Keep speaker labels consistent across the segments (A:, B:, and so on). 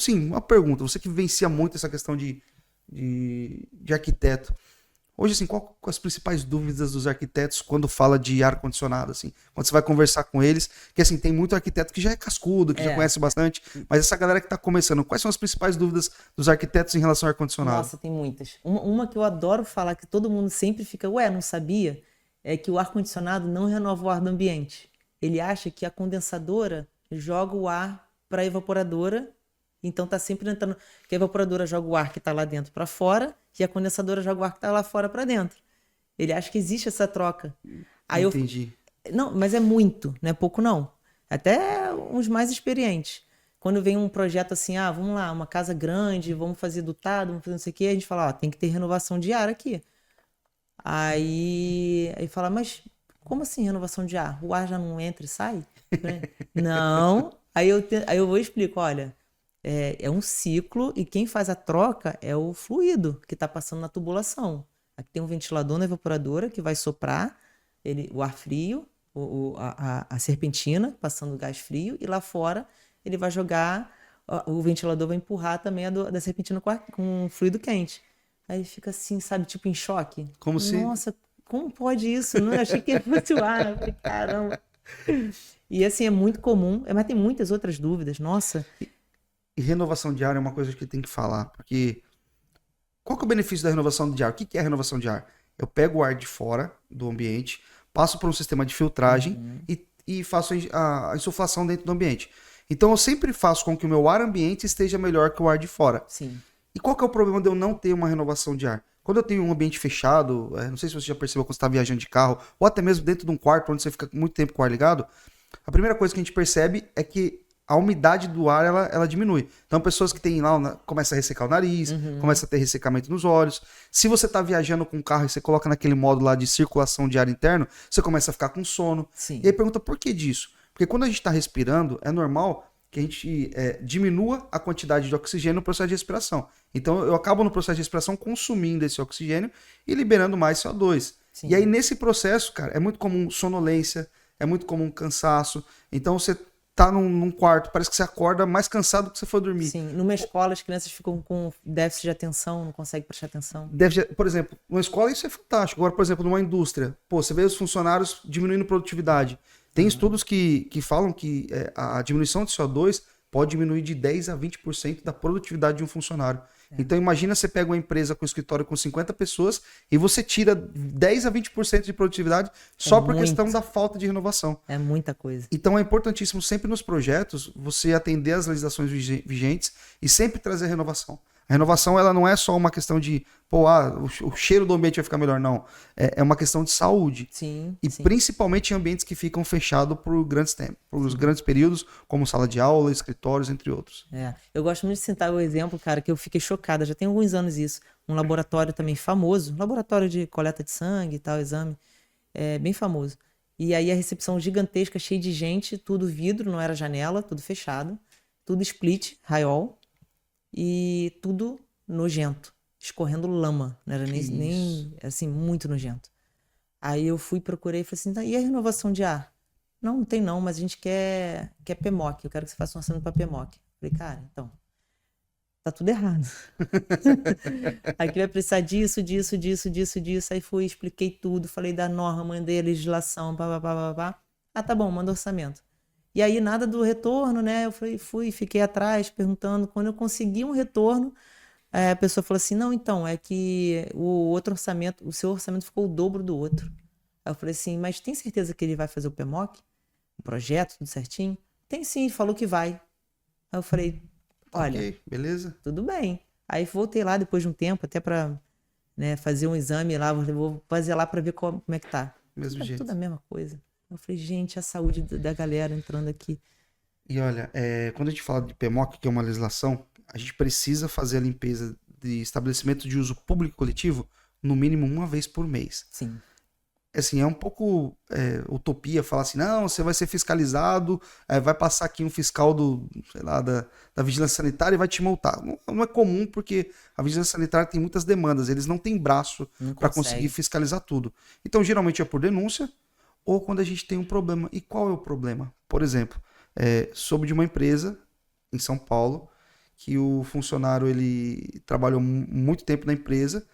A: sim, uma pergunta. Você que vivencia muito essa questão de arquiteto. Hoje, assim, qual as principais dúvidas dos arquitetos quando fala de ar-condicionado, assim? Quando você vai conversar com eles, que assim, tem muito arquiteto que já é cascudo, que já conhece bastante, mas essa galera que tá começando, quais são as principais dúvidas dos arquitetos em relação ao ar-condicionado?
B: Nossa, tem muitas. Uma que eu adoro falar, que todo mundo sempre fica, ué, não sabia? É que o ar-condicionado não renova o ar do ambiente. Ele acha que a condensadora joga o ar para a evaporadora, então tá sempre entrando, que a evaporadora joga o ar que está lá dentro para fora e a condensadora joga o ar que está lá fora para dentro. Ele acha que existe essa troca. Aí eu,
A: Entendi.
B: não, mas é muito, não é pouco não. Até uns mais experientes. Quando vem um projeto assim, vamos lá, uma casa grande, vamos fazer dotado, vamos fazer não sei o quê, a gente fala, tem que ter renovação de ar aqui. Aí fala, mas como assim renovação de ar? O ar já não entra e sai? Né? Não. Aí eu vou e explico, olha, é um ciclo e quem faz a troca é o fluido que está passando na tubulação. Aqui tem um ventilador na evaporadora que vai soprar o ar frio, a serpentina passando o gás frio, e lá fora ele vai jogar, o ventilador vai empurrar também da serpentina com fluido quente. Aí fica assim, sabe, tipo em choque.
A: Como se...
B: Nossa, como pode isso? Não, eu achei que ia flutuar. Eu falei, caramba. E assim, é muito comum, mas tem muitas outras dúvidas. Nossa.
A: E renovação de ar é uma coisa que tem que falar, porque qual que é o benefício da renovação de ar? O que é a renovação de ar? Eu pego o ar de fora do ambiente, passo por um sistema de filtragem e faço a insuflação dentro do ambiente. Então eu sempre faço com que o meu ar ambiente esteja melhor que o ar de fora.
B: Sim.
A: E qual que é o problema de eu não ter uma renovação de ar? Quando eu tenho um ambiente fechado, não sei se você já percebeu quando você está viajando de carro, ou até mesmo dentro de um quarto onde você fica muito tempo com o ar ligado, a primeira coisa que a gente percebe é que a umidade do ar ela diminui. Então, pessoas que têm lá, começa a ressecar o nariz, começa a ter ressecamento nos olhos. Se você está viajando com um carro e você coloca naquele modo lá de circulação de ar interno, você começa a ficar com sono.
B: Sim.
A: E aí pergunta por que disso? Porque quando a gente está respirando, é normal que a gente diminua a quantidade de oxigênio no processo de respiração. Então, eu acabo no processo de respiração consumindo esse oxigênio e liberando mais CO2.
B: Sim.
A: E aí, nesse processo, cara, é muito comum sonolência, é muito comum cansaço. Então, você tá num quarto, parece que você acorda mais cansado do que você foi dormir.
B: Sim, numa escola as crianças ficam com déficit de atenção, não conseguem prestar atenção.
A: Por exemplo, numa escola isso é fantástico. Agora, por exemplo, numa indústria, você vê os funcionários diminuindo produtividade. Tem estudos que falam que a diminuição de CO2 pode diminuir de 10 a 20% da produtividade de um funcionário. Então imagina você pega uma empresa com escritório com 50 pessoas e você tira 10 a 20% de produtividade só por questão da falta de renovação.
B: É muita coisa.
A: Então é importantíssimo sempre nos projetos você atender às legislações vigentes e sempre trazer renovação. A renovação ela não é só uma questão de, o cheiro do ambiente vai ficar melhor, não. É uma questão de saúde.
B: Sim.
A: E principalmente em ambientes que ficam fechados por grandes tempos, por grandes períodos, como sala de aula, escritórios, entre outros.
B: Eu gosto muito de citar o exemplo, cara, que eu fiquei chocada, já tem alguns anos isso. Um laboratório também famoso, laboratório de coleta de sangue e tal, exame, bem famoso. E aí a recepção gigantesca, cheia de gente, tudo vidro, não era janela, tudo fechado, tudo split, raiol, e tudo nojento, escorrendo lama, não era nem assim, muito nojento. Aí eu fui, procurei e falei assim, e a renovação de ar? Não tem não, mas a gente quer PMOC, eu quero que você faça um orçamento para PMOC. Falei, cara, então, tá tudo errado. Aqui vai precisar disso. Aí fui, expliquei tudo, falei da norma, mandei a legislação, pá. Tá bom, manda orçamento. E aí nada do retorno, né? Eu fiquei atrás perguntando. Quando eu consegui um retorno, a pessoa falou assim, não, então, é que o seu orçamento ficou o dobro do outro. Aí eu falei assim, mas tem certeza que ele vai fazer o PMOC? O projeto, tudo certinho? Tem sim, falou que vai. Aí eu falei, olha,
A: ok, beleza?
B: Tudo bem. Aí voltei lá depois de um tempo, até pra fazer um exame lá, vou fazer lá pra ver como é que tá.
A: Mesmo jeito.
B: Tudo a mesma coisa. Eu falei, gente, a saúde da galera entrando aqui.
A: E olha, quando a gente fala de PMOC, que é uma legislação, a gente precisa fazer a limpeza de estabelecimento de uso público e coletivo no mínimo uma vez por mês.
B: Sim.
A: Assim, é um pouco utopia falar assim, não, você vai ser fiscalizado, vai passar aqui um fiscal da Vigilância Sanitária e vai te multar. Não é comum porque a Vigilância Sanitária tem muitas demandas, eles não têm braço para conseguir fiscalizar tudo. Então, geralmente é por denúncia ou quando a gente tem um problema. E qual é o problema? Por exemplo, soube de uma empresa em São Paulo que o funcionário ele trabalhou muito tempo na empresa,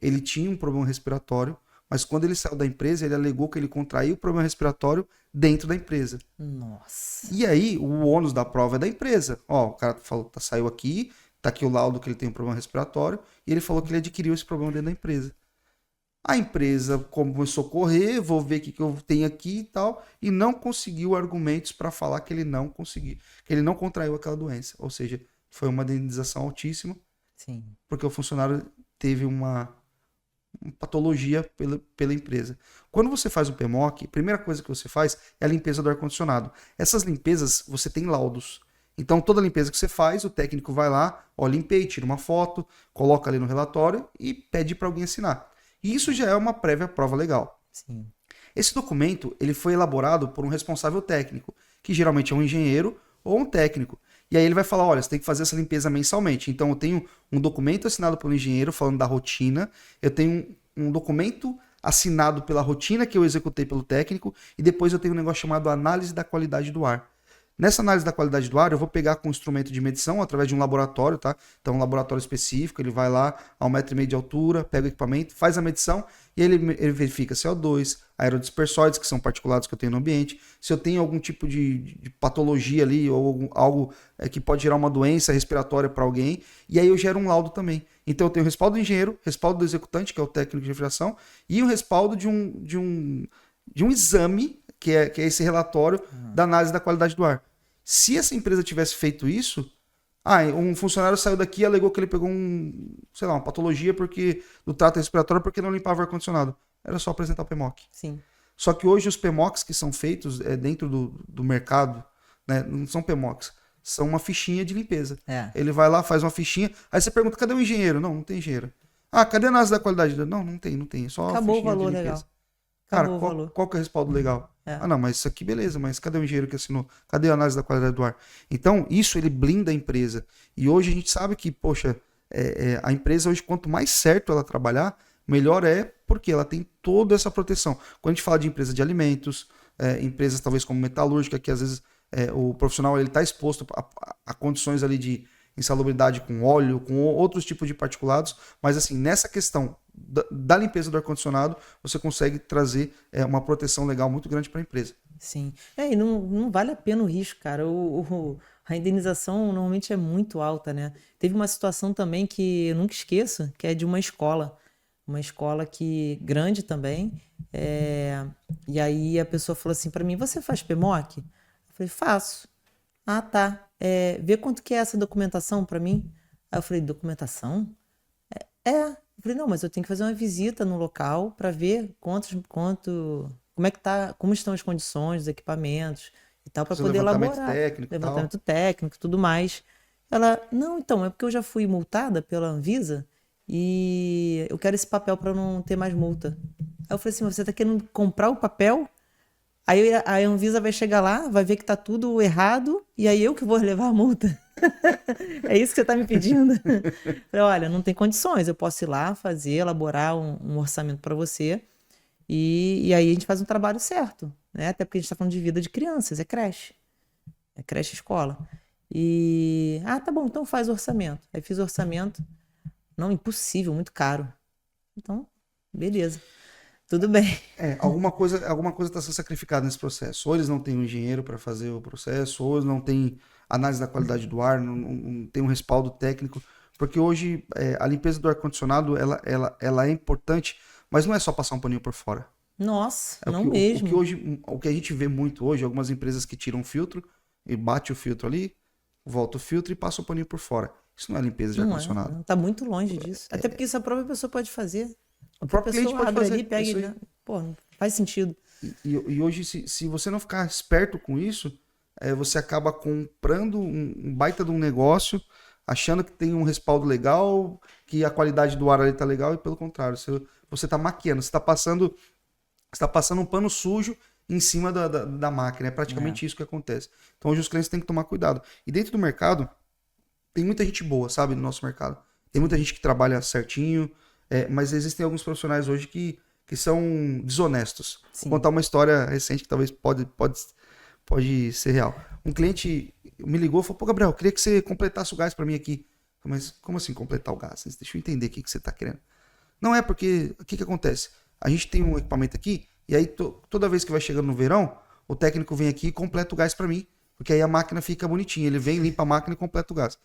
A: ele tinha um problema respiratório, mas quando ele saiu da empresa, ele alegou que ele contraiu o problema respiratório dentro da empresa.
B: Nossa.
A: E aí, o ônus da prova é da empresa. Ó, o cara falou, saiu aqui, tá aqui o laudo que ele tem um problema respiratório, e ele falou que ele adquiriu esse problema dentro da empresa. A empresa começou a correr, vou ver o que eu tenho aqui e tal, e não conseguiu argumentos para falar que ele não conseguiu, que ele não contraiu aquela doença. Ou seja, foi uma indenização altíssima,
B: Sim.
A: porque o funcionário teve uma patologia pela empresa. Quando você faz o PMOC, a primeira coisa que você faz é a limpeza do ar-condicionado. Essas limpezas, você tem laudos. Então, toda limpeza que você faz, o técnico vai lá, ó, limpei, tira uma foto, coloca ali no relatório e pede para alguém assinar. E isso já é uma prévia prova legal.
B: Sim.
A: Esse documento ele foi elaborado por um responsável técnico, que geralmente é um engenheiro ou um técnico. E aí ele vai falar, olha, você tem que fazer essa limpeza mensalmente. Então eu tenho um documento assinado pelo engenheiro falando da rotina, eu tenho um documento assinado pela rotina que eu executei pelo técnico, e depois eu tenho um negócio chamado análise da qualidade do ar. Nessa análise da qualidade do ar, eu vou pegar com um instrumento de medição através de um laboratório, tá? Então, um laboratório específico, ele vai lá a 1,5 m de altura, pega o equipamento, faz a medição e ele verifica CO2, aerodispersóides, que são particulados que eu tenho no ambiente, se eu tenho algum tipo de patologia ali ou algo que pode gerar uma doença respiratória para alguém, e aí eu gero um laudo também. Então, eu tenho o respaldo do engenheiro, respaldo do executante, que é o técnico de refrigeração, e o respaldo de um exame, que é esse relatório da análise da qualidade do ar. Se essa empresa tivesse feito isso, um funcionário saiu daqui e alegou que ele pegou uma patologia do trato respiratório porque não limpava o ar-condicionado. Era só apresentar o PMOC.
B: Sim.
A: Só que hoje os PMOCs que são feitos dentro do mercado, né, não são PMOCs, são uma fichinha de limpeza.
B: É.
A: Ele vai lá, faz uma fichinha, aí você pergunta, cadê o engenheiro? Não tem engenheiro. Cadê a análise da qualidade? Não tem. Só
B: Acabou o
A: fichinha
B: valor
A: de limpeza.
B: legal.
A: Cara,
B: Acabou o valor.
A: qual que é o respaldo legal?
B: É.
A: Não, mas isso aqui beleza, mas cadê o engenheiro que assinou? Cadê a análise da qualidade do ar? Então, isso ele blinda a empresa. E hoje a gente sabe que, poxa, a empresa hoje, quanto mais certo ela trabalhar, melhor é, porque ela tem toda essa proteção. Quando a gente fala de empresa de alimentos, empresas talvez como metalúrgica, que às vezes o profissional ele está exposto a condições ali de insalubridade com óleo, com outros tipos de particulados, mas assim, nessa questão da limpeza do ar-condicionado, você consegue trazer uma proteção legal muito grande para a empresa.
B: Sim. E não vale a pena o risco, cara. A indenização normalmente é muito alta, né? Teve uma situação também que eu nunca esqueço, que é de uma escola. Uma escola grande também. E aí a pessoa falou assim para mim, você faz PMOC? Eu falei, faço. Ah, tá. Vê quanto que é essa documentação para mim? Aí eu falei, documentação? Eu falei, não, mas eu tenho que fazer uma visita no local para ver como estão as condições dos equipamentos e tal, para
A: Fazer
B: poder
A: levantamento
B: elaborar.
A: técnico e tal.
B: Levantamento técnico e tudo mais. Ela, não, então, é porque eu já fui multada pela Anvisa e eu quero esse papel para não ter mais multa. Aí eu falei assim, você tá querendo comprar o papel? Aí a Anvisa vai chegar lá, vai ver que tá tudo errado, e aí eu que vou levar a multa. É isso que você tá me pedindo? Falei, olha, não tem condições, eu posso ir lá elaborar um orçamento para você, e aí a gente faz um trabalho certo, né? Até porque a gente tá falando de vida de crianças, é creche escola. Tá bom, então faz o orçamento. Aí fiz o orçamento, não, impossível, muito caro. Então, beleza. Tudo bem.
A: Alguma coisa está sendo sacrificada nesse processo. Ou eles não têm um engenheiro para fazer o processo, ou eles não têm análise da qualidade do ar, não tem um respaldo técnico. Porque hoje a limpeza do ar-condicionado ela é importante, mas não é só passar um paninho por fora.
B: Nossa, não mesmo.
A: O que a gente vê muito hoje, algumas empresas que tiram o filtro e bate o filtro ali, volta o filtro e passa o paninho por fora. Isso não é limpeza de ar-condicionado.
B: Tá muito longe disso. Até porque isso a própria pessoa pode fazer.
A: O próprio cliente pode fazer
B: ali, pega e... Pô, não faz sentido.
A: E hoje, se você não ficar esperto com isso, você acaba comprando um baita de um negócio, achando que tem um respaldo legal, que a qualidade do ar ali tá legal, e pelo contrário, você tá maquiando, você tá passando um pano sujo em cima da máquina. É praticamente isso que acontece. Então hoje os clientes têm que tomar cuidado. E dentro do mercado, tem muita gente boa, sabe, no nosso mercado. Tem muita gente que trabalha certinho, mas existem alguns profissionais hoje que são desonestos.
B: Sim.
A: Vou contar uma história recente que talvez pode ser real. Um cliente me ligou e falou, pô, Gabriel, eu queria que você completasse o gás para mim aqui. Eu falei, mas como assim completar o gás? Deixa eu entender o que você tá querendo. Não é porque, o que acontece? A gente tem um equipamento aqui, e aí toda vez que vai chegando no verão, o técnico vem aqui e completa o gás para mim, porque aí a máquina fica bonitinha. Ele vem, limpa a máquina e completa o gás.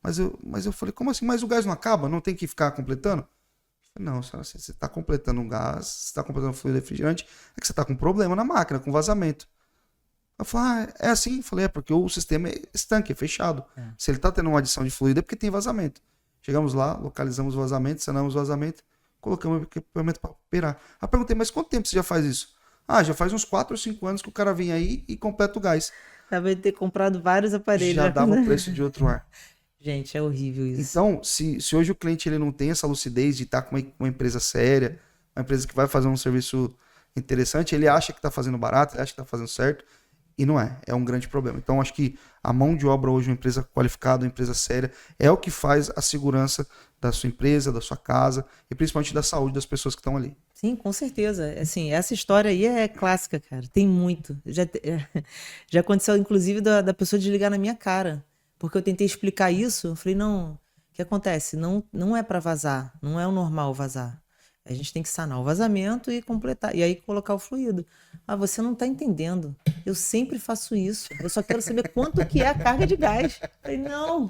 A: Mas eu falei, como assim? Mas o gás não acaba? Não tem que ficar completando? Eu falei, não, senhora, você está completando um gás, você está completando um fluido refrigerante, é que você está com problema na máquina, com vazamento. Eu falei, é assim? Eu falei, porque o sistema é estanque, é fechado. Se ele está tendo uma adição de fluido é porque tem vazamento. Chegamos lá, localizamos o vazamento, sanamos o vazamento, colocamos o equipamento para operar. Aí perguntei, mas quanto tempo você já faz isso? Já faz uns 4 ou 5 anos que o cara vem aí e completa o gás.
B: Deve ter comprado vários aparelhos.
A: Já dava o preço de outro ar.
B: Gente, é horrível isso.
A: Então, se hoje o cliente ele não tem essa lucidez de estar com uma empresa séria, uma empresa que vai fazer um serviço interessante, ele acha que está fazendo barato, ele acha que está fazendo certo, e não é. É um grande problema. Então, acho que a mão de obra hoje, uma empresa qualificada, uma empresa séria, é o que faz a segurança da sua empresa, da sua casa, e principalmente da saúde das pessoas que estão ali.
B: Sim, com certeza. Assim, essa história aí é clássica, cara. Tem muito. Já aconteceu, inclusive, da pessoa desligar na minha cara. Porque eu tentei explicar isso, eu falei, não, o que acontece? Não é para vazar, não é o normal vazar. A gente tem que sanar o vazamento e completar, e aí colocar o fluido. Você não está entendendo. Eu sempre faço isso. Eu só quero saber quanto que é a carga de gás. Eu falei, não.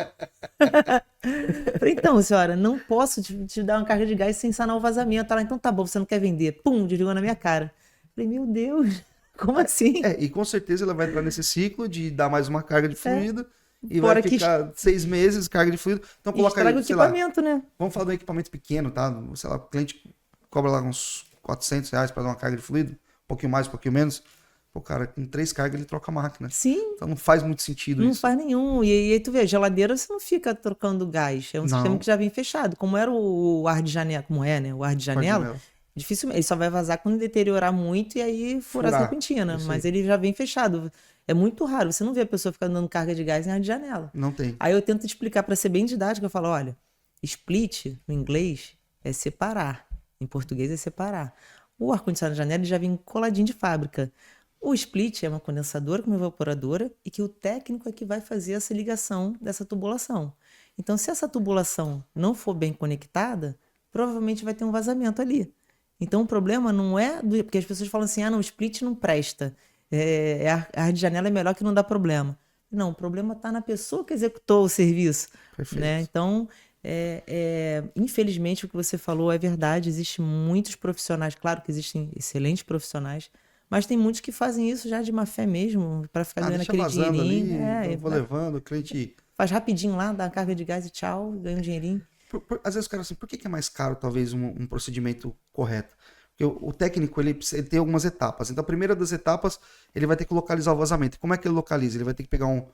B: Eu falei, então, senhora, não posso te dar uma carga de gás sem sanar o vazamento. Ela, então tá bom, você não quer vender. Pum, desligou na minha cara. Eu falei, meu Deus, como assim?
A: E com certeza ela vai entrar nesse ciclo de dar mais uma carga de fluido. E vai ficar 6 meses carga de fluido. Então coloca aí,
B: o equipamento, né?
A: Vamos falar de um equipamento pequeno, tá? Sei lá, o cliente cobra lá uns R$400 para dar uma carga de fluido, um pouquinho mais, um pouquinho menos. Pô, cara, com 3 cargas ele troca a máquina.
B: Sim.
A: Então não faz muito sentido
B: não
A: isso.
B: Não faz nenhum. E aí tu vê, a geladeira você não fica trocando gás. É um sistema que já vem fechado. Como era o ar de janela, como é, né? O ar de janela, dificilmente. Ele só vai vazar quando deteriorar muito e aí furar a serpentina. Mas ele já vem fechado. É muito raro. Você não vê a pessoa ficando dando carga de gás em ar de janela.
A: Não tem.
B: Aí eu tento explicar para ser bem didático. Eu falo, olha, split, no inglês, é separar. Em português é separar. O ar-condicionado de janela ele já vem coladinho de fábrica. O split é uma condensadora com uma evaporadora e que o técnico é que vai fazer essa ligação dessa tubulação. Então, se essa tubulação não for bem conectada, provavelmente vai ter um vazamento ali. Então, o problema não é... Porque as pessoas falam assim, não, o split não presta. Ar de janela é melhor que não dá problema. Não, o problema está na pessoa que executou o serviço.
A: Perfeito.
B: Né? Então... infelizmente o que você falou é verdade, existem muitos profissionais, claro que existem excelentes profissionais, mas tem muitos que fazem isso já de má fé mesmo, para ficar ganhando aquele dinheirinho.
A: Eu vou levando, o cliente
B: faz rapidinho lá, dá uma carga de gás e tchau, ganha um dinheirinho.
A: Às vezes o cara assim, por que é mais caro talvez um procedimento correto? Porque o técnico ele tem algumas etapas. Então a primeira das etapas ele vai ter que localizar o vazamento. Como é que ele localiza? Ele vai ter que pegar um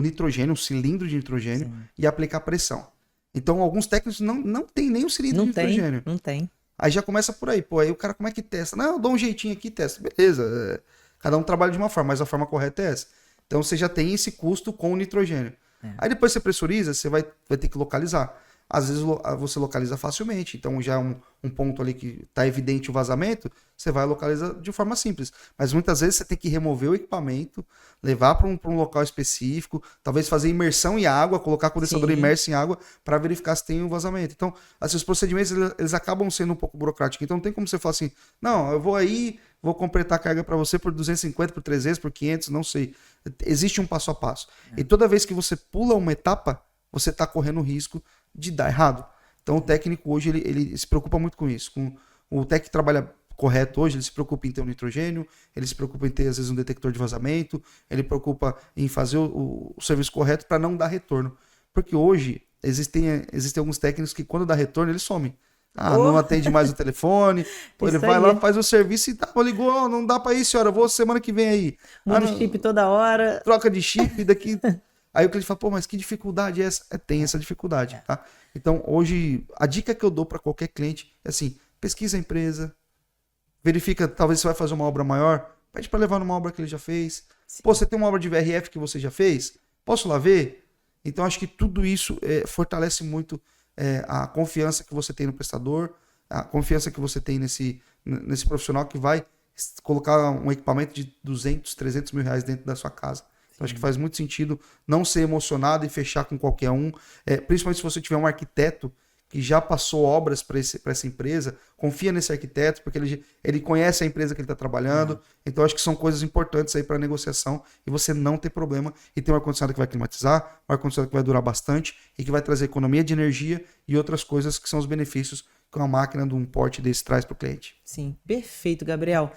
A: nitrogênio, um cilindro de nitrogênio e aplicar pressão. Então, alguns técnicos não tem nem o cilindro de nitrogênio.
B: Não tem.
A: Aí já começa por aí. Pô, aí o cara como é que testa? Não, eu dou um jeitinho aqui e testa. Beleza. Cada um trabalha de uma forma, mas a forma correta é essa. Então, você já tem esse custo com o nitrogênio. Aí depois você pressuriza, você vai ter que localizar. Às vezes você localiza facilmente. Então, já um ponto ali que está evidente o vazamento, você vai localizar de forma simples. Mas muitas vezes você tem que remover o equipamento, levar para um local específico, talvez fazer imersão em água, colocar condensador imerso em água para verificar se tem um vazamento. Então, assim, os procedimentos eles acabam sendo um pouco burocráticos. Então, não tem como você falar assim, não, eu vou aí, vou completar a carga para você por 250, por 300, por 500, não sei. Existe um passo a passo. E toda vez que você pula uma etapa, você está correndo o risco de dar errado. Então o técnico hoje ele se preocupa muito com isso. O técnico que trabalha correto hoje, ele se preocupa em ter um nitrogênio, ele se preocupa em ter às vezes um detector de vazamento, ele se preocupa em fazer o serviço correto para não dar retorno. Porque hoje existem alguns técnicos que quando dá retorno eles somem. Não atende mais o telefone, ele vai lá, faz o serviço e ligou, não dá para ir, senhora, eu vou semana que vem aí.
B: Muda o chip toda hora.
A: Troca de chip daqui... Aí o cliente fala, pô, mas que dificuldade é essa? Tem essa dificuldade, tá? Então, hoje, a dica que eu dou para qualquer cliente é assim, pesquisa a empresa, verifica, talvez você vai fazer uma obra maior, pede para levar numa obra que ele já fez. Pô, você tem uma obra de VRF que você já fez? Posso lá ver? Então, acho que tudo isso fortalece muito a confiança que você tem no prestador, a confiança que você tem nesse profissional que vai colocar um equipamento de 200, 300 mil reais dentro da sua casa. Então, acho que faz muito sentido não ser emocionado e fechar com qualquer um. Principalmente se você tiver um arquiteto que já passou obras para essa empresa, confia nesse arquiteto, porque ele conhece a empresa que ele está trabalhando. Então, acho que são coisas importantes aí para negociação e você não ter problema e ter um ar-condicionado que vai climatizar, um ar-condicionado que vai durar bastante e que vai trazer economia de energia e outras coisas que são os benefícios que uma máquina de um porte desse traz para o cliente.
B: Sim, perfeito, Gabriel.